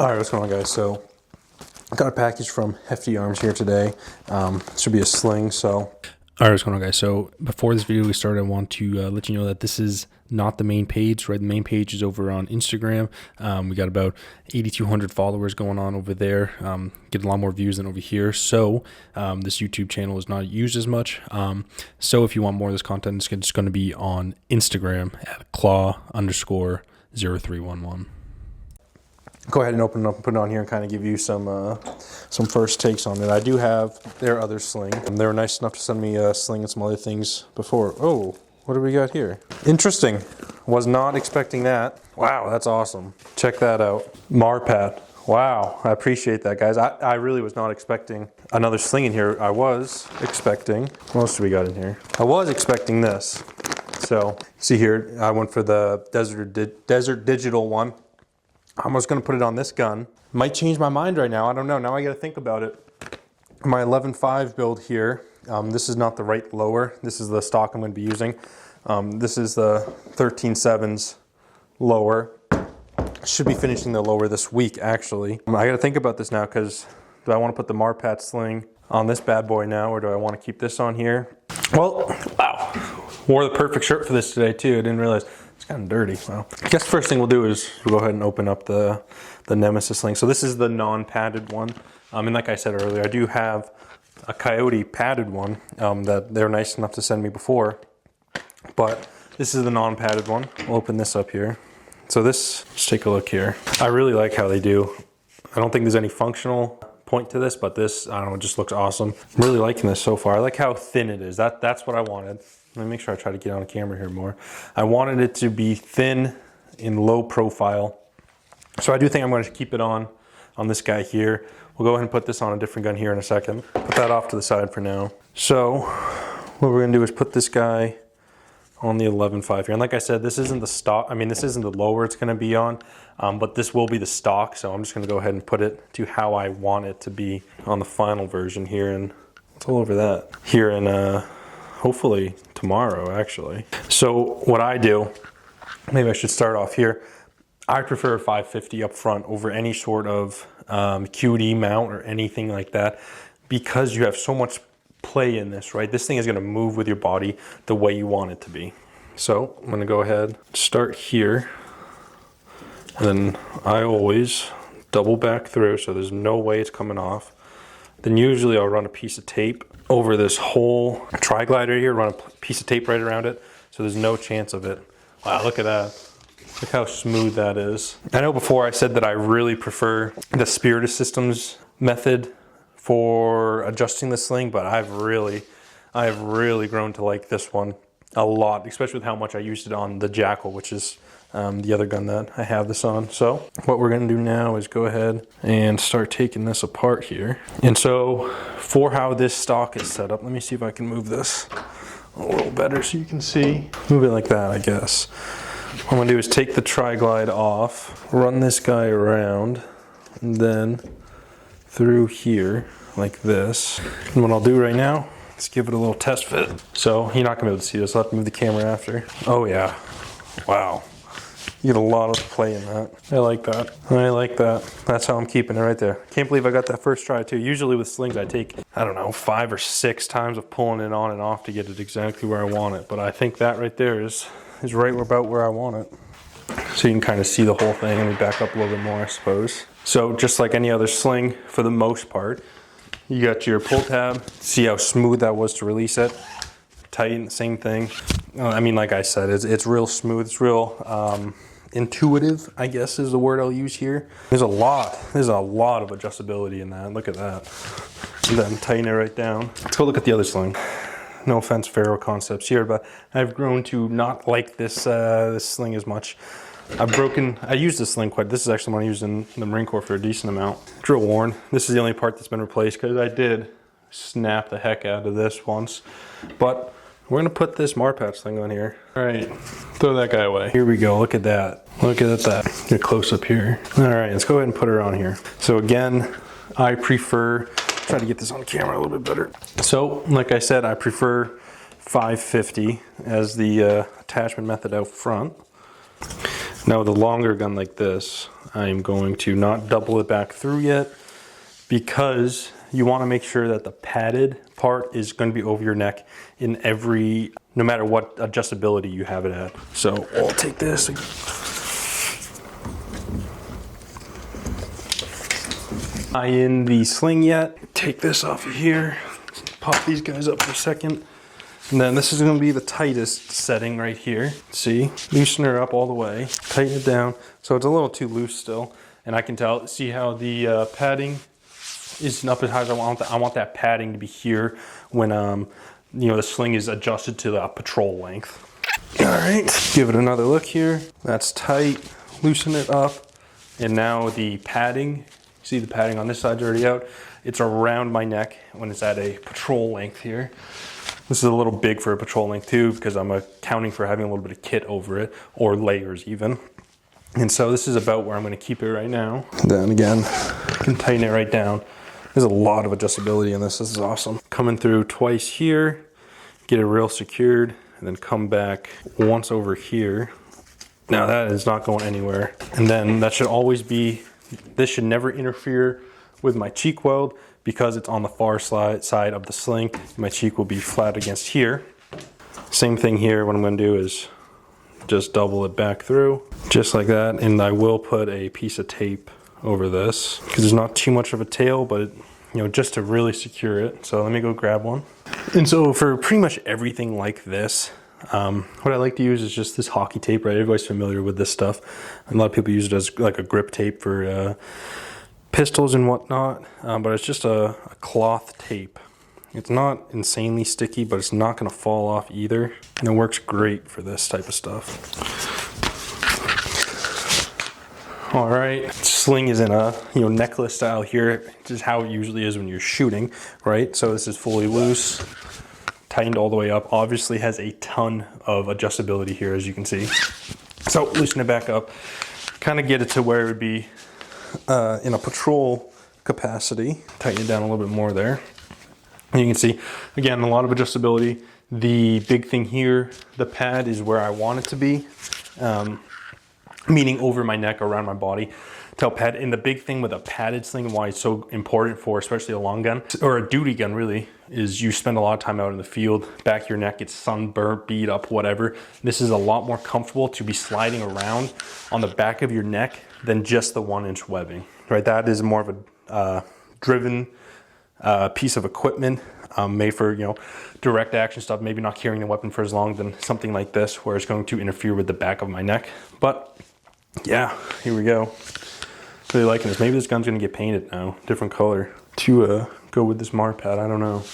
All right, what's going on, guys? So I got a package from Hefty Arms here today. Should be a sling. So all right, what's going on, guys? So before this video we started, I want to let you know that this is not the main page, right? The main page is over on Instagram. We got about 8,200 followers going on over there. Get a lot more views than over here. So this YouTube channel is not used as much. So if you want more of this content, it's just going to be on Instagram at claw_0311. Go ahead and open it up and put it on here and kind of give you some first takes on it. I do have their other sling. They were nice enough to send me a sling and some other things before. Oh, what do we got here? Interesting. Was not expecting that. Wow, that's awesome. Check that out. Marpat. Wow, I appreciate that, guys. I really was not expecting another sling in here. I was expecting, what else do we got in here? I was expecting this. So, see here, I went for the Desert Digital one. I'm just gonna put it on this gun. Might change my mind right now, I don't know. Now I gotta think about it. My 11.5 build here, this is not the right lower. This is the stock I'm gonna be using. This is the 13.7's lower. Should be finishing the lower this week, actually. I gotta think about this now, because do I wanna put the Marpat sling on this bad boy now, or do I wanna keep this on here? Well, wow. Wore the perfect shirt for this today too, I didn't realize. It's kind of dirty. Well, I guess the first thing we'll do is we'll go ahead and open up the Nemesis sling. So this is the non-padded one. And like I said earlier, I do have a Coyote padded one that they're nice enough to send me before. But this is the non-padded one. We'll open this up here. So this, let's take a look here. I really like how they do. I don't think there's any functional point to this, but this, I don't know, it just looks awesome. I'm really liking this so far. I like how thin it is. That's what I wanted. Let me make sure I try to get on camera here more. I wanted it to be thin in low profile. So I do think I'm going to keep it on this guy here. We'll go ahead and put this on a different gun here in a second. Put that off to the side for now. So what we're going to do is put this guy on the 11.5 here. And like I said, this isn't the stock. I mean, this isn't the lower it's going to be on, but this will be the stock. So I'm just going to go ahead and put it to how I want it to be on the final version here. And it's all over that here in hopefully tomorrow, actually. So what I do, maybe I should start off here. I prefer a 550 up front over any sort of QD mount or anything like that, because you have so much play in this, right? This thing is gonna move with your body the way you want it to be. So I'm gonna go ahead, start here, and then I always double back through so there's no way it's coming off. Then usually I'll run a piece of tape over this whole tri-glider here, run a piece of tape right around it, so there's no chance of it. Wow, look at that. Look how smooth that is. I know before I said that I really prefer the Spirit Systems method for adjusting the sling, but I have really grown to like this one a lot, especially with how much I used it on the Jackal, which is the other gun that I have this on. So what we're gonna do now is go ahead and start taking this apart here. And so for how this stock is set up, let me see if I can move this a little better so you can see. Move it like that, I guess. What I'm gonna do is take the tri-glide off, run this guy around, and then through here like this. And what I'll do right now is give it a little test fit. So you're not gonna be able to see this. I'll have to move the camera after. Oh yeah, wow. You get a lot of play in that. I like that. I like that. That's how I'm keeping it right there. Can't believe I got that first try too. Usually with slings I take, I don't know, 5 or 6 times of pulling it on and off to get it exactly where I want it. But I think that right there is right about where I want it. So you can kind of see the whole thing. Let me back up a little bit more, I suppose. So just like any other sling, for the most part, you got your pull tab. See how smooth that was to release it. Tighten, same thing. I mean, like I said, it's real smooth. It's real intuitive, I guess is the word I'll use here. There's a lot of adjustability in that. Look at that. And then tighten it right down. Let's go look at the other sling. No offense, Faro Concepts here, but I've grown to not like this this sling as much. I used this sling quite. This is actually one I used in the Marine Corps for a decent amount. It's real worn. This is the only part that's been replaced because I did snap the heck out of this once. But we're gonna put this Marpat sling on here. All right, throw that guy away. Here we go, look at that. Look at that, get close up here. All right, let's go ahead and put her on here. So again, I prefer, try to get this on camera a little bit better. So like I said, I prefer 550 as the attachment method out front. Now with a longer gun like this, I'm going to not double it back through yet because you want to make sure that the padded part is going to be over your neck in every, no matter what adjustability you have it at. So I'll take this. Not in the sling yet. Take this off of here. Pop these guys up for a second. And then this is going to be the tightest setting right here. See, loosen her up all the way, tighten it down. So it's a little too loose still. And I can tell, see how the padding isn't up as high as I want. I want that padding to be here when you know, the sling is adjusted to the patrol length. All right, give it another look here. That's tight, loosen it up. And now the padding, see the padding on this side's already out. It's around my neck when it's at a patrol length here. This is a little big for a patrol length too, because I'm accounting for having a little bit of kit over it, or layers even. And so this is about where I'm going to keep it right now. And then again, I can tighten it right down. There's a lot of adjustability in this. This is awesome. Coming through twice here, get it real secured, and then come back once over here. Now that is not going anywhere. And then that should always be, this should never interfere with my cheek weld because it's on the far side of the sling. My cheek will be flat against here. Same thing here. What I'm going to do is just double it back through, just like that. And I will put a piece of tape over this because there's not too much of a tail, but you know, just to really secure it. So let me go grab one. And so for pretty much everything like this, what I like to use is just this hockey tape, right? Everybody's familiar with this stuff. And a lot of people use it as like a grip tape for pistols and whatnot, but it's just a cloth tape. It's not insanely sticky, but it's not going to fall off either. And it works great for this type of stuff. All right, sling is in a necklace style here. This is how it usually is when you're shooting, right? So this is fully loose, tightened all the way up. Obviously has a ton of adjustability here, as you can see. So loosen it back up, kind of get it to where it would be in a patrol capacity. Tighten it down a little bit more there. And you can see, again, a lot of adjustability. The big thing here, the pad is where I want it to be. Meaning over my neck, around my body. Tail pad. And the big thing with a padded sling and why it's so important for especially a long gun, or a duty gun really, is you spend a lot of time out in the field, back of your neck gets sunburnt, beat up, whatever. This is a lot more comfortable to be sliding around on the back of your neck than just the 1-inch webbing, right? That is more of a driven piece of equipment made for, direct action stuff, maybe not carrying the weapon for as long than something like this, where it's going to interfere with the back of my neck. But yeah, here we go. Really liking this. Maybe this gun's gonna get painted now, different color, to go with this Mar pad. I don't know.